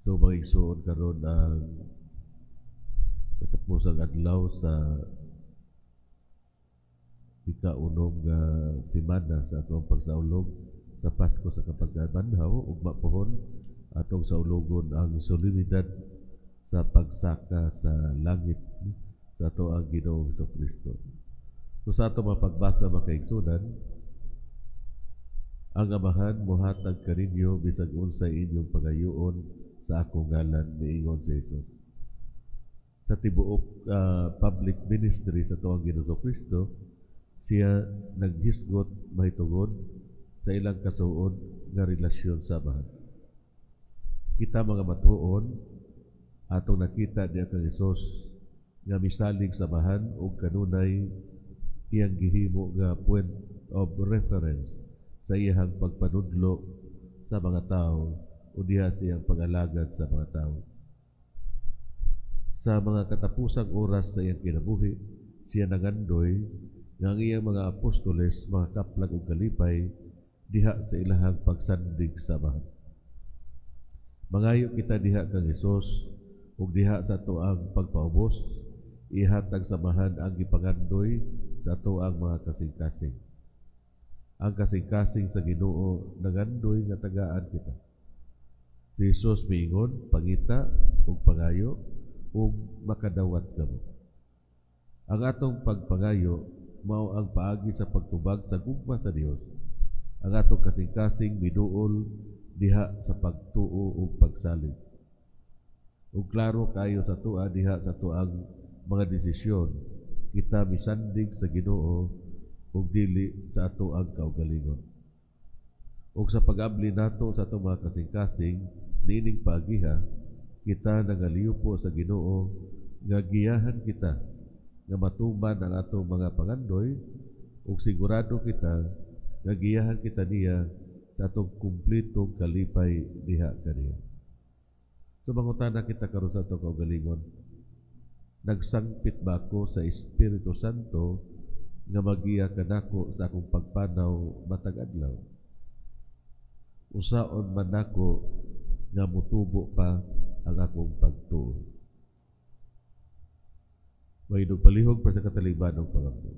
So magigsuon karon ang katapusang adlaw sa ika-unom nga semana sa atong pagsaulog sa Pasko sa Kapagbanhaw ug mapuhon atong saulogon ang solemnidad sa pagsaka sa langit sa ato ang Ginoong Kristo. So sa ato mapagbasa makaigsunan, ang Amahan mohatag kaninyo bisag unsay inyong pagayoon sa akong ngalan, miingon si Jesus. Sa tibuok public ministry sa ato ang Ginoong Kristo, siya naghisgot mahitugon sa ilang kasuod nga relasyon sa Amahan. Kita mga matuon atong nakita niya kang Hesus nga misalig sa Amahan ug kanunay iyang gihimo nga point of reference sa iyang pagpanudlo sa mga tao o diha sa iyang pag-alagad sa mga tao. Sa mga katapusang oras sa iyang kinabuhi, siya nagandoy nga ang iyang mga apostoles, mga kaplag o kalipay diha sa ilahang pagsandig sa Amahan. Mangayo kita diha kang Hesus ug diha sa tuang pagpaubos, ihatag sa Amahan ang gipangandoy sa tuang mga kasing-kasing. Ang kasing-kasing sa Ginoo nagandoy nga tagaan kita. Si Jesus miingon, pangita ug pangayo ug makadawat kamo. Ang atong pagpangayo mao ang paagi sa pagtubag sa gugma sa Dios. Ang atong kasing-kasing miduol diha sa pagtuo ug pagsalig. Ug klaro kayo sa tua diha sa tuang mga desisyon, kita misandig sa Ginoo ug dili sa ato ang kaugalingon. Ug sa pag-abli nato sa atong mga kasing-kasing niining paagiha, kita nangaliupo sa Ginoo nga giyahan kita nga matuman ang atong mga pangandoy ug sigurado kita nga giyahan kita niya sa atong kumplitong kalipay diha kaniya. So mangutana kita karon sa atong kaugalingon, nagsangpit ba ako sa Espiritu Santo nga magiya kanako sa akong pagpanaw matag adlaw? Usaon man nako nga mutubo pa ang akong pagtuo? May palihog para sa kataliban ng pangampo.